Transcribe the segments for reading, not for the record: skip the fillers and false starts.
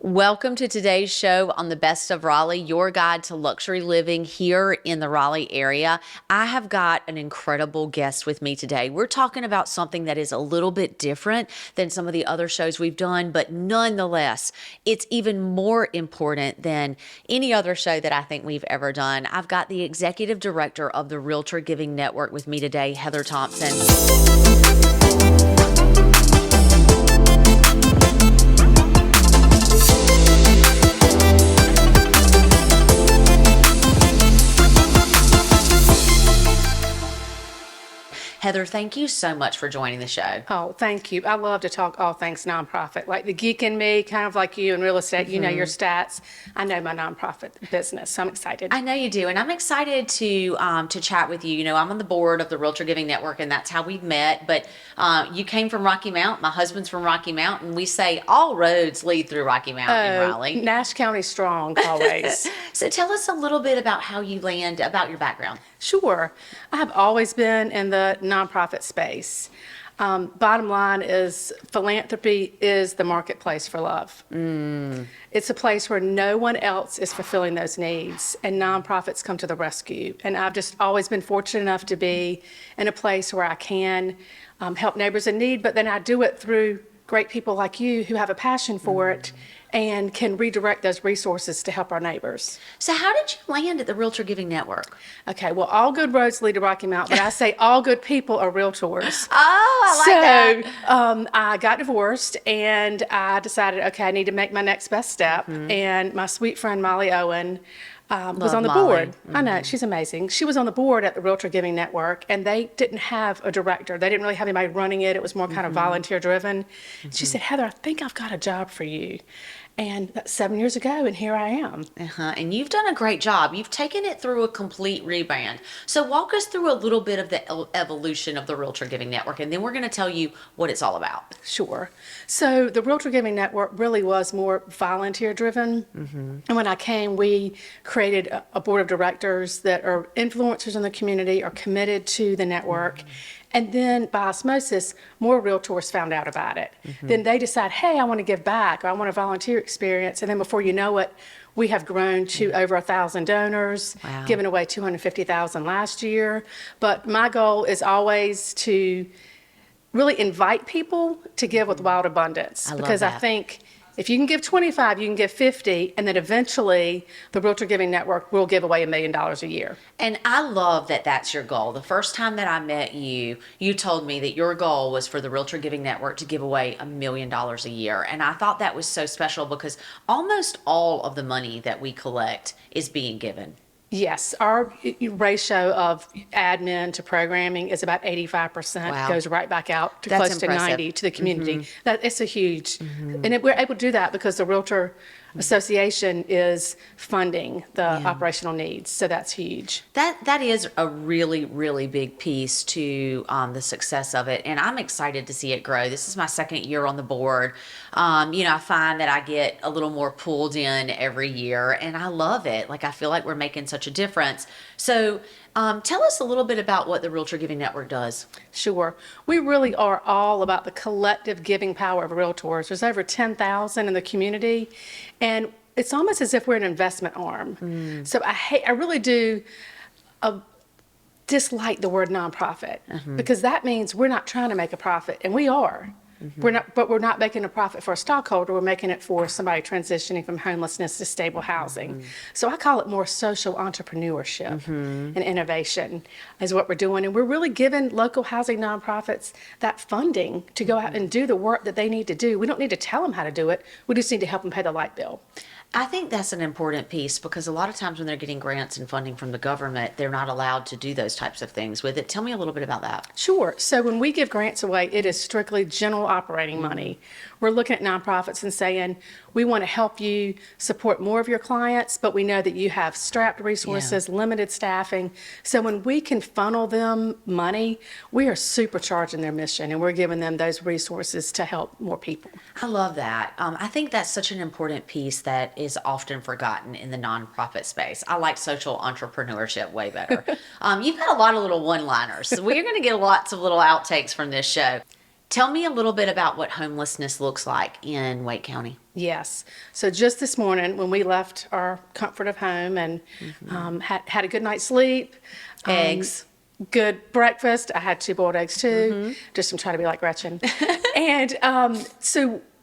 Welcome to today's show on the Best of Raleigh, your guide to luxury living here in the Raleigh area. I have got an incredible guest with me today. We're talking about something that is a little bit different than some of the other shows we've done, but nonetheless, it's even more important than any other show that I think we've ever done. I've got the executive director of the Realtor Giving Network with me today, Heather Thompson. Heather, thank you so much for joining the show. Oh, thank you. I love to talk all things nonprofit. Like the geek in me, kind of like you in real estate, you know your stats. I know my nonprofit business, so I'm excited. I know you do, and I'm excited to chat with you. You know, I'm on the board of the Realtor Giving Network, and that's how we've met. But you came from Rocky Mount. My husband's from Rocky Mount, and we say all roads lead through Rocky Mount in Raleigh. Nash County strong, always. So tell us a little bit about how you land, about your background. Sure. I have always been in the nonprofit space. Bottom line is philanthropy is the marketplace for love. It's a place where no one else is fulfilling those needs, and nonprofits come to the rescue. And I've just always been fortunate enough to be in a place where I can help neighbors in need, but then I do it through great people like you who have a passion for it and can redirect those resources to help our neighbors. So how did you land at the Realtor Giving Network? Okay, well, all good roads lead to Rocky Mount, but I say all good people are realtors. Oh, I like that. I got divorced and I decided, okay, I need to make my next best step. And my sweet friend Molly Owen was on the board. I know, she's amazing. She was on the board at the Realtor Giving Network, and they didn't have a director. They didn't really have anybody running it. It was more kind of volunteer driven. She said, Heather, I think I've got a job for you. And that's 7 years ago, and here I am. And you've done a great job. You've taken it through a complete rebrand. So walk us through a little bit of the evolution of the Realtor Giving Network, and then we're going to tell you what it's all about. Sure. So the Realtor Giving Network really was more volunteer driven. And when I came, we created a board of directors that are influencers in the community, are committed to the network. And then by osmosis, more realtors found out about it. Then they decide, hey, I want to give back, or I want a volunteer experience. And then before you know it, we have grown to over 1,000 donors, giving away $250,000 last year. But my goal is always to really invite people to give with wild abundance. Because I think if you can give 25, you can give 50, and then eventually the Realtor Giving Network will give away $1 million a year. And I love that that's your goal. The first time that I met you, you told me that your goal was for the Realtor Giving Network to give away $1 million a year. And I thought that was so special because almost all of the money that we collect is being given. Yes, our ratio of admin to programming is about 85%. Goes right back out to close to 90 to the community. It's a huge, and we're able to do that because the Realtor Association is funding the operational needs, so that's huge. That is a really, really big piece to the success of it, and I'm excited to see it grow. This is my second year on the board. I find that I get a little more pulled in every year, and I love it. Like, I feel like we're making such a difference. So tell us a little bit about what the Realtor Giving Network does. Sure. We really are all about the collective giving power of realtors. There's over 10,000 in the community, and it's almost as if we're an investment arm. So I really do dislike the word nonprofit because that means we're not trying to make a profit, and we are. We're not making a profit for a stockholder. We're making it for somebody transitioning from homelessness to stable housing. So I call it more social entrepreneurship and innovation is what we're doing. And we're really giving local housing nonprofits that funding to go out and do the work that they need to do. We don't need to tell them how to do it. We just need to help them pay the light bill. I think that's an important piece because a lot of times when they're getting grants and funding from the government, they're not allowed to do those types of things with it. Tell me a little bit about that. Sure. So when we give grants away, it is strictly general operating money. We're looking at nonprofits and saying, we want to help you support more of your clients, but we know that you have strapped resources, limited staffing. So when we can funnel them money, we are supercharging their mission, and we're giving them those resources to help more people. I love that. I think that's such an important piece that is often forgotten in the nonprofit space. I like social entrepreneurship way better. You've got a lot of little one-liners, so we're going to get lots of little outtakes from this show. Tell me a little bit about what homelessness looks like in Wake County. Yes. So just this morning, when we left our comfort of home and had a good night's sleep, Eggs. good breakfast. I had 2 boiled eggs too. Just I'm trying to be like Gretchen. And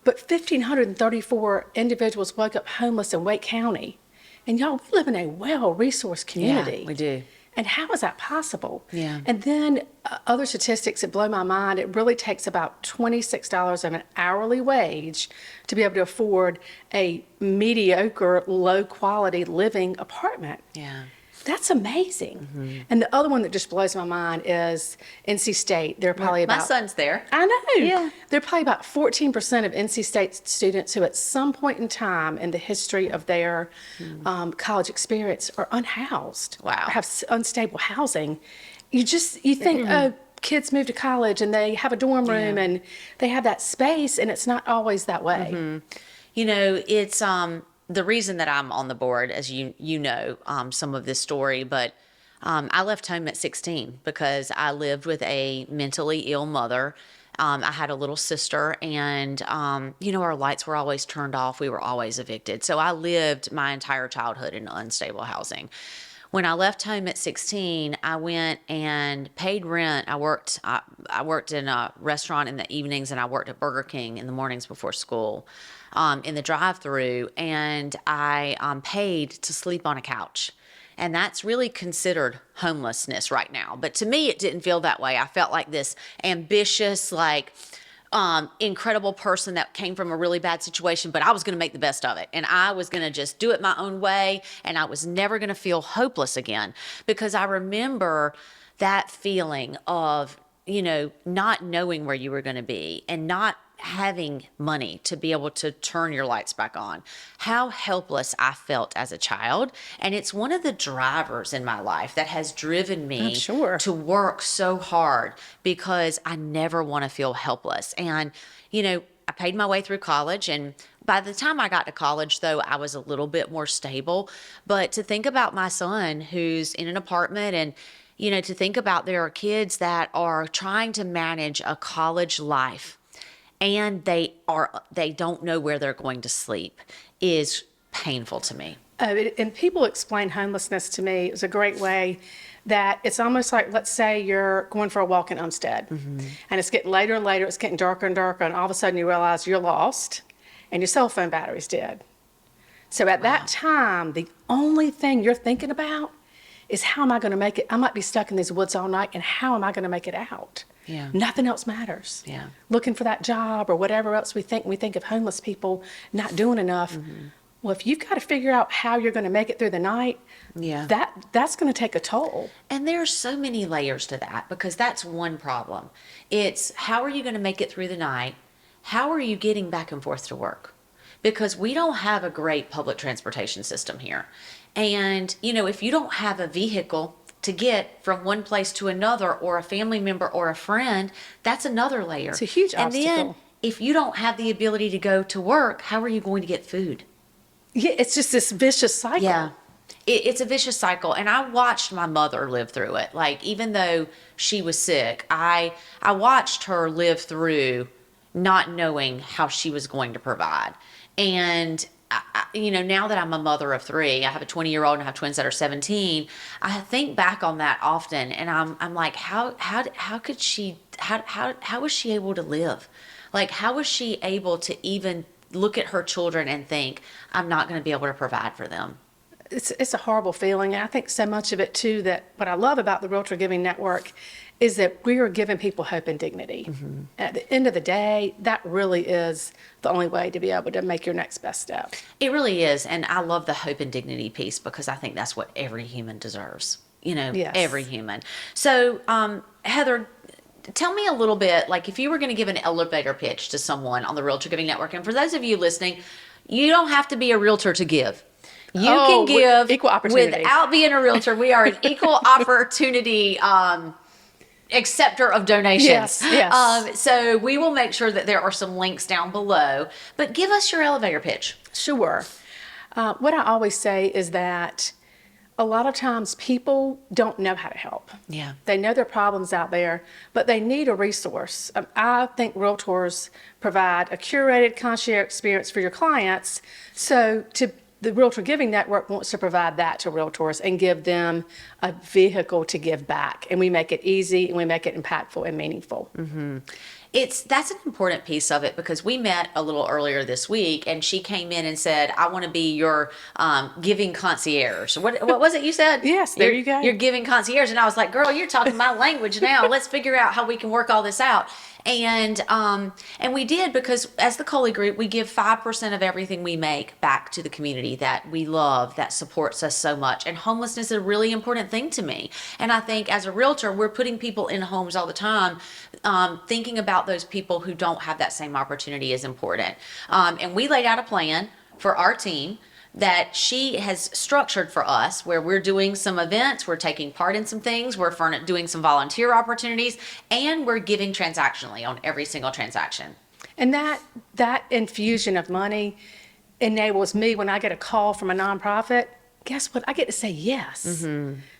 but 1,534 individuals woke up homeless in Wake County. And y'all, we live in a well-resourced community. Yeah, we do. And how is that possible? Yeah. And then other statistics that blow my mind, it really takes about $26 of an hourly wage to be able to afford a mediocre, low-quality living apartment. Yeah. That's amazing. And the other one that just blows my mind is NC State. They're probably My about... son's there. I know. Yeah. They're probably about 14% of NC State students who at some point in time in the history of their college experience are unhoused. Wow. Or have unstable housing. You think, oh, kids move to college and they have a dorm room and they have that space, and it's not always that way. You know, it's the reason that I'm on the board, as you know, some of this story, but I left home at 16 because I lived with a mentally ill mother. I had a little sister, and our lights were always turned off. We were always evicted. So I lived my entire childhood in unstable housing. When I left home at 16, I went and paid rent. I worked in a restaurant in the evenings, and I worked at Burger King in the mornings before school, in the drive-through, and I paid to sleep on a couch. And that's really considered homelessness right now. But to me, it didn't feel that way. I felt like this ambitious, incredible person that came from a really bad situation, but I was going to make the best of it. And I was going to just do it my own way. And I was never going to feel hopeless again, because I remember that feeling of, not knowing where you were going to be and not having money to be able to turn your lights back on. How helpless I felt as a child. And it's one of the drivers in my life that has driven me to work so hard, because I never want to feel helpless. And, I paid my way through college, and by the time I got to college, though, I was a little bit more stable. But to think about my son who's in an apartment, and to think about there are kids that are trying to manage a college life, and they don't know where they're going to sleep, is painful to me. And people explain homelessness to me as a great way that it's almost like, let's say you're going for a walk in Umstead, and it's getting later and later, it's getting darker and darker, and all of a sudden you realize you're lost and your cell phone battery's dead. So at that time, the only thing you're thinking about is, how am I going to make it? I might be stuck in these woods all night, and how am I going to make it out? Yeah. Nothing else matters. Yeah. Looking for that job or whatever else we think of homeless people not doing enough. Well, if you've got to figure out how you're going to make it through the night, that's going to take a toll. And there's so many layers to that, because that's one problem. It's, how are you going to make it through the night? How are you getting back and forth to work? Because we don't have a great public transportation system here. And, if you don't have a vehicle to get from one place to another, or a family member or a friend, that's another layer. It's a huge obstacle. And then if you don't have the ability to go to work, how are you going to get food? Yeah, it's just this vicious cycle. Yeah. It's a vicious cycle. And I watched my mother live through it. Like, even though she was sick, I watched her live through not knowing how she was going to provide. And now that I'm a mother of 3, I have a 20-year-old and I have twins that are 17. I think back on that often, and I'm like, how was she able to live? Like, how was she able to even look at her children and think, I'm not going to be able to provide for them? It's a horrible feeling. And I think so much of it too, that what I love about the Realtor Giving Network is that we are giving people hope and dignity. At the end of the day, that really is the only way to be able to make your next best step. It really is. And I love the hope and dignity piece, because I think that's what every human deserves. Yes. Every human. So, Heather, tell me a little bit, like, if you were going to give an elevator pitch to someone on the Realtor Giving Network, and for those of you listening, you don't have to be a realtor to give. You can give equal opportunity without being a realtor. We are an equal opportunity acceptor of donations. Yes. So we will make sure that there are some links down below. But give us your elevator pitch. Sure. What I always say is that a lot of times people don't know how to help. Yeah. They know there are problems out there, but they need a resource. I think realtors provide a curated concierge experience for your clients. So the Realtor Giving Network wants to provide that to realtors and give them a vehicle to give back. And we make it easy and we make it impactful and meaningful. That's an important piece of it, because we met a little earlier this week and she came in and said, I want to be your giving concierge. What was it you said? Yes, there you go. You're giving concierge. And I was like, girl, you're talking my language now. Let's figure out how we can work all this out. And we did, because as the Coley Group, we give 5% of everything we make back to the community that we love, that supports us so much. And homelessness is a really important thing to me. And I think as a realtor, we're putting people in homes all the time. Thinking about those people who don't have that same opportunity is important. And we laid out a plan for our team that she has structured for us, where we're doing some events, we're taking part in some things, we're doing some volunteer opportunities, and we're giving transactionally on every single transaction. And that infusion of money enables me, when I get a call from a nonprofit, guess what? I get to say yes,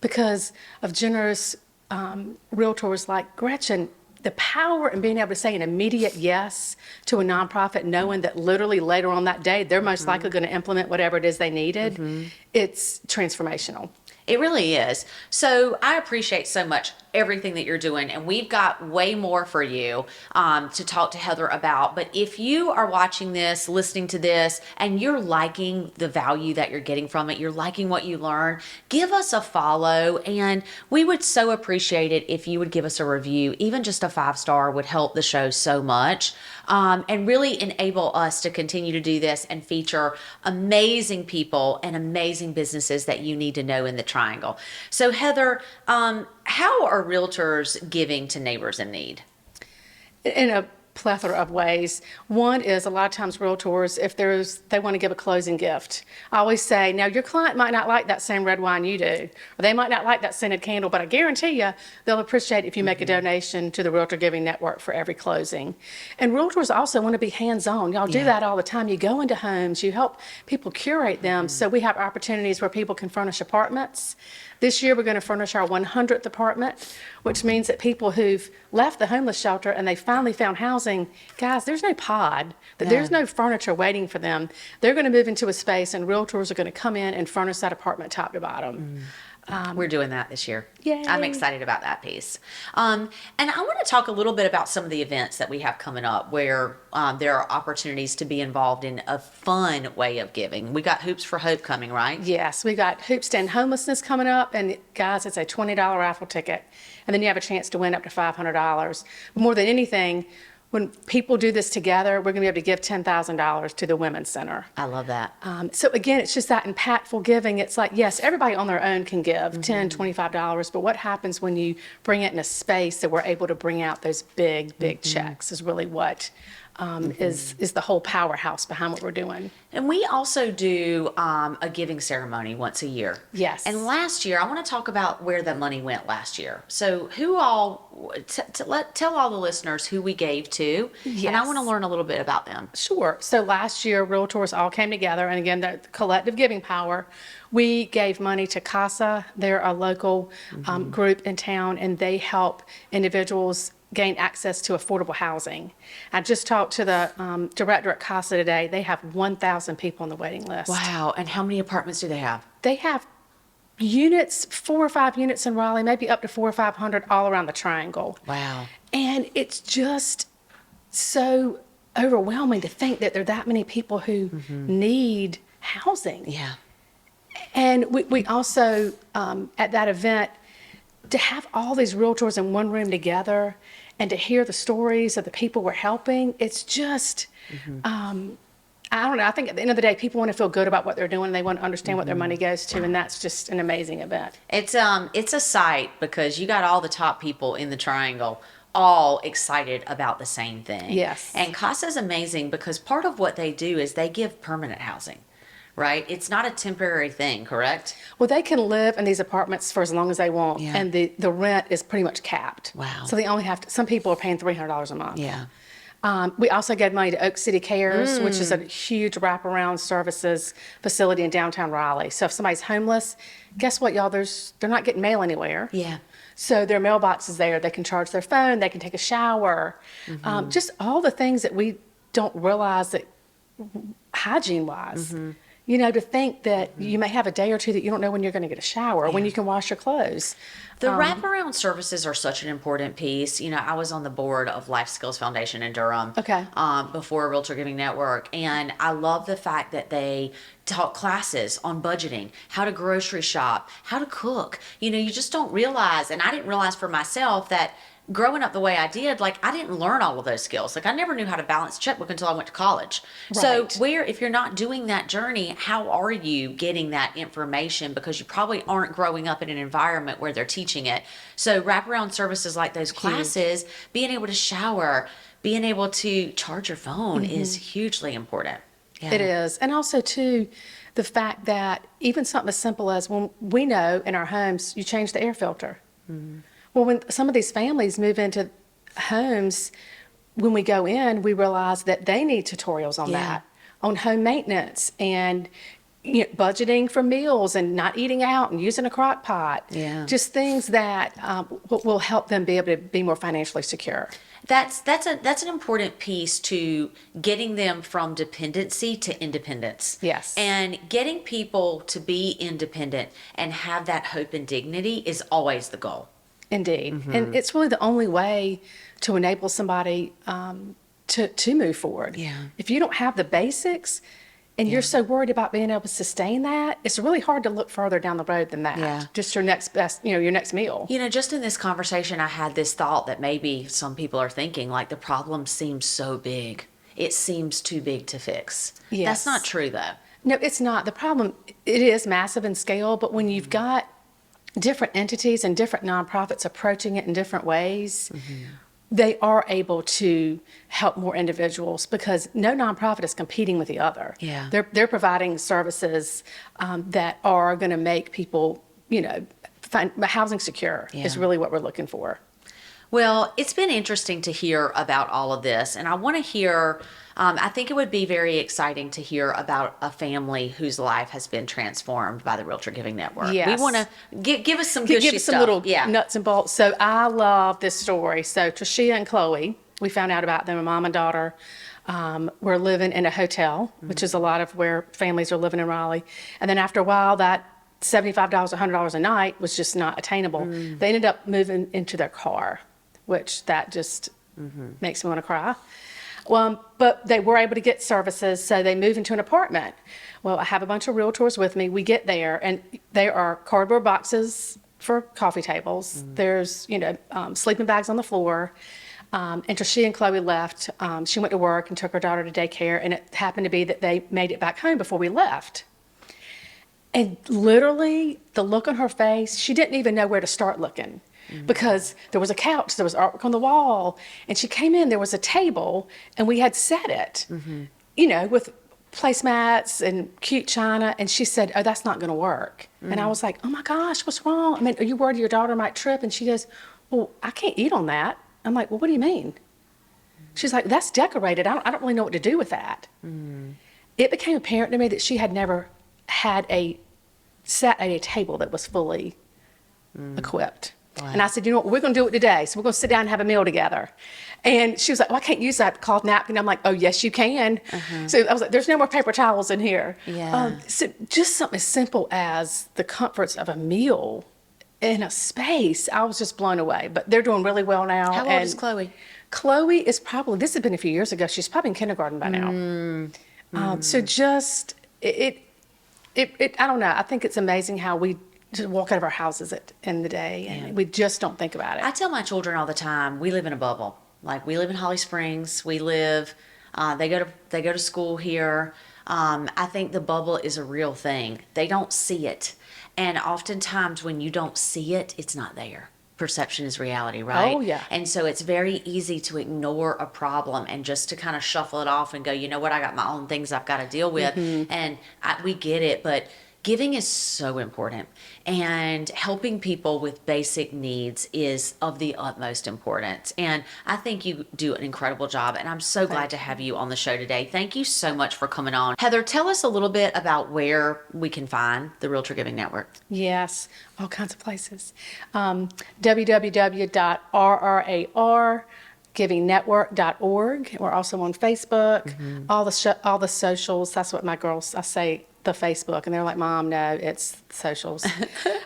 because of generous realtors like Gretchen. The power in being able to say an immediate yes to a nonprofit, knowing that literally later on that day, they're most likely going to implement whatever it is they needed, it's transformational. It really is. So I appreciate so much everything that you're doing, and we've got way more for you to talk to Heather about. But if you are watching this, listening to this, and you're liking the value that you're getting from it, you're liking what you learn, give us a follow, and we would so appreciate it if you would give us a review. Even just a 5-star would help the show so much, and really enable us to continue to do this and feature amazing people and amazing businesses that you need to know in the Triangle. So Heather, how are realtors giving to neighbors in need? In a plethora of ways. One is, a lot of times realtors, if they want to give a closing gift, I always say, now your client might not like that same red wine you do, or they might not like that scented candle, but I guarantee you they'll appreciate if you make a donation to the Realtor Giving Network for every closing. And realtors also want to be hands-on. Y'all do that all the time. You go into homes, you help people curate them. So we have opportunities where people can furnish apartments. This year, we're going to furnish our 100th apartment, which means that people who've left the homeless shelter and they finally found housing, guys, there's no pod, there's no furniture waiting for them. They're going to move into a space, and realtors are going to come in and furnish that apartment top to bottom. We're doing that this year. Yay. I'm excited about that piece. And I want to talk a little bit about some of the events that we have coming up where there are opportunities to be involved in a fun way of giving. We got Hoops for Hope coming, right? Yes, we got Hoops to End Homelessness coming up, and guys, it's a $20 raffle ticket. And then you have a chance to win up to $500. But more than anything, when people do this together, we're going to be able to give $10,000 to the Women's Center. I love that. So again, it's just that impactful giving. It's like, yes, everybody on their own can give $10, $25, but what happens when you bring it in a space that we're able to bring out those big checks is really what is the whole powerhouse behind what we're doing. And we also do a giving ceremony once a year. Yes. And last year, I want to talk about where the money went last year. So who all, tell all the listeners who we gave to, and I want to learn a little bit about them. Sure. So last year, realtors all came together, and again, the collective giving power. We gave money to CASA. They're a local group in town, and they help individuals gain access to affordable housing. I just talked to the director at CASA today. They have 1,000 people on the waiting list. Wow. And how many apartments do they have? They have units, 4 or 5 units in Raleigh, maybe up to 400 or 500 all around the Triangle. Wow. And it's just so overwhelming to think that there are that many people who need housing. Yeah. And we also, at that event, to have all these realtors in one room together and to hear the stories of the people we're helping, it's just, I don't know, I think at the end of the day, people want to feel good about what they're doing. They want to understand what their money goes to, and that's just an amazing event. It's a sight, because you got all the top people in the Triangle all excited about the same thing. Yes. And CASA is amazing because part of what they do is they give permanent housing. Right? It's not a temporary thing, correct? Well, they can live in these apartments for as long as they want, Yeah. and the rent is pretty much capped. Wow. So they only have to, some people are paying $300 a month. Yeah. We also gave money to Oak City Cares, which is a huge wraparound services facility in downtown Raleigh. So if somebody's homeless, guess what, y'all? They're not getting mail anywhere. Yeah. So their mailbox is there. They can charge their phone. They can take a shower. Just all the things that we don't realize that hygiene-wise. You know, to think that you may have a day or two that you don't know when you're going to get a shower, or when you can wash your clothes. The wraparound services are such an important piece. You know, I was on the board of Life Skills Foundation in Durham before Realtor Giving Network, and I love the fact that they taught classes on budgeting, how to grocery shop, how to cook. You know, you just don't realize, and I didn't realize for myself that growing up the way I did, like I didn't learn all of those skills. Like I never knew how to balance a checkbook until I went to college. Right. So if you're not doing that journey, how are you getting that information? Because you probably aren't growing up in an environment where they're teaching it. So wraparound services like those classes, being able to shower, being able to charge your phone is hugely important. Yeah. It is. And also, too, the fact that even something as simple as when we know in our homes, you change the air filter. Well, when some of these families move into homes, when we go in, we realize that they need tutorials on that, on home maintenance and budgeting for meals and not eating out and using a crock pot. Yeah. Just things that will help them be able to be more financially secure. That's an important piece to getting them from dependency to independence. Yes. And getting people to be independent and have that hope and dignity is always the goal. Indeed. And it's really the only way to enable somebody to move forward. Yeah. If you don't have the basics and you're so worried about being able to sustain that, it's really hard to look further down the road than that. Yeah. Just your next best, your next meal. You know, just in this conversation, I had this thought that maybe some people are thinking, like, the problem seems so big. It seems too big to fix. Yes. That's not true, though. No, it's not. The problem, it is massive in scale, but when you've got different entities and different nonprofits approaching it in different ways, they are able to help more individuals because no nonprofit is competing with the other. Yeah. They're providing services that are going to make people, find housing secure is really what we're looking for. Well, it's been interesting to hear about all of this, and I want to hear, I think it would be very exciting to hear about a family whose life has been transformed by the Realtor Giving Network. Yes. We want to give us some gushy Give us some stuff. little nuts and bolts. So I love this story. So Trishia and Chloe, we found out about them, a mom and daughter, were living in a hotel, which is a lot of where families are living in Raleigh. And then after a while, that $75, $100 a night was just not attainable. They ended up moving into their car, which that just makes me want to cry. But they were able to get services, so they moved into an apartment. Well, I have a bunch of realtors with me. We get there, and there are cardboard boxes for coffee tables. There's, sleeping bags on the floor. After she and Chloe left, she went to work and took her daughter to daycare, and it happened to be that they made it back home before we left. And literally, the look on her face, she didn't even know where to start looking. Because there was a couch, there was artwork on the wall, and she came in, there was a table, and we had set it, with placemats and cute china, and she said, "Oh, that's not going to work." And I was like, "Oh my gosh, what's wrong? I mean, are you worried your daughter might trip?" And she goes, "Well, I can't eat on that." I'm like, "Well, what do you mean?" She's like, "That's decorated. I don't really know what to do with that." It became apparent to me that she had never had sat at a table that was fully equipped. Wow. And I said, "You know what, we're going to do it today. So we're going to sit down and have a meal together." And she was like, "Well, I can't use that cloth napkin." I'm like, "Oh, yes, you can." So I was like, "There's no more paper towels in here." Yeah. So just something as simple as the comforts of a meal in a space, I was just blown away. But they're doing really well now. How old is Chloe? Chloe is probably, this has been a few years ago, she's probably in kindergarten by now. So just, I don't know, I think it's amazing how we just walk out of our houses in the day and we just don't think about it. I tell my children all the time, we live in a bubble. Like, we live in Holly Springs. We live, they go to school here. I think the bubble is a real thing. They don't see it. And oftentimes when you don't see it, it's not there. Perception is reality, right? Oh, yeah. And so it's very easy to ignore a problem and just to kind of shuffle it off and go, you know what, I got my own things I've got to deal with. And we get it, but Giving is so important, and helping people with basic needs is of the utmost importance. And I think you do an incredible job, and I'm so glad to have you on the show today. Thank you so much for coming on. Heather, tell us a little bit about where we can find the Realtor Giving Network. Yes, all kinds of places. www.rargivingnetwork.org. We're also on Facebook, all the socials. That's what my girls, I say, the Facebook, and they're like, Mom, no, it's socials.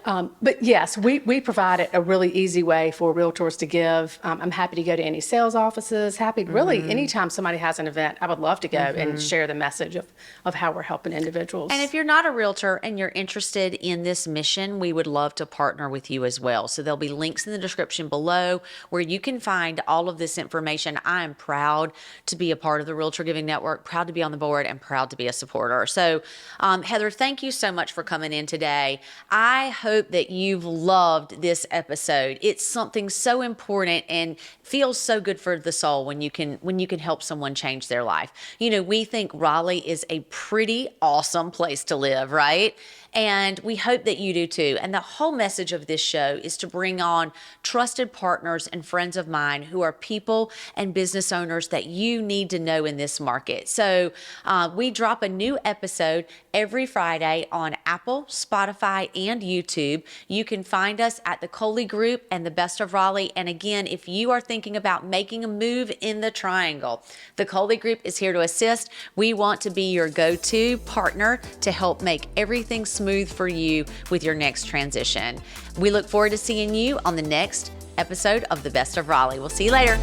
But yes, we provide a really easy way for realtors to give. I'm happy to go to any sales offices, really, anytime somebody has an event, I would love to go and share the message of how we're helping individuals. And if you're not a realtor and you're interested in this mission, we would love to partner with you as well. So there'll be links in the description below where you can find all of this information. I am proud to be a part of the Realtor Giving Network, proud to be on the board, and proud to be a supporter. So Heather, thank you so much for coming in today. I hope that you've loved this episode. It's something so important and feels so good for the soul when you can help someone change their life. You know, we think Raleigh is a pretty awesome place to live, right? And we hope that you do too. And the whole message of this show is to bring on trusted partners and friends of mine who are people and business owners that you need to know in this market. So we drop a new episode every Friday on Apple, Spotify, and YouTube. You can find us at the Coley Group and the Best of Raleigh. And again, if you are thinking about making a move in the Triangle, the Coley Group is here to assist. We want to be your go-to partner to help make everything smooth for you with your next transition. We look forward to seeing you on the next episode of the Best of Raleigh. We'll see you later.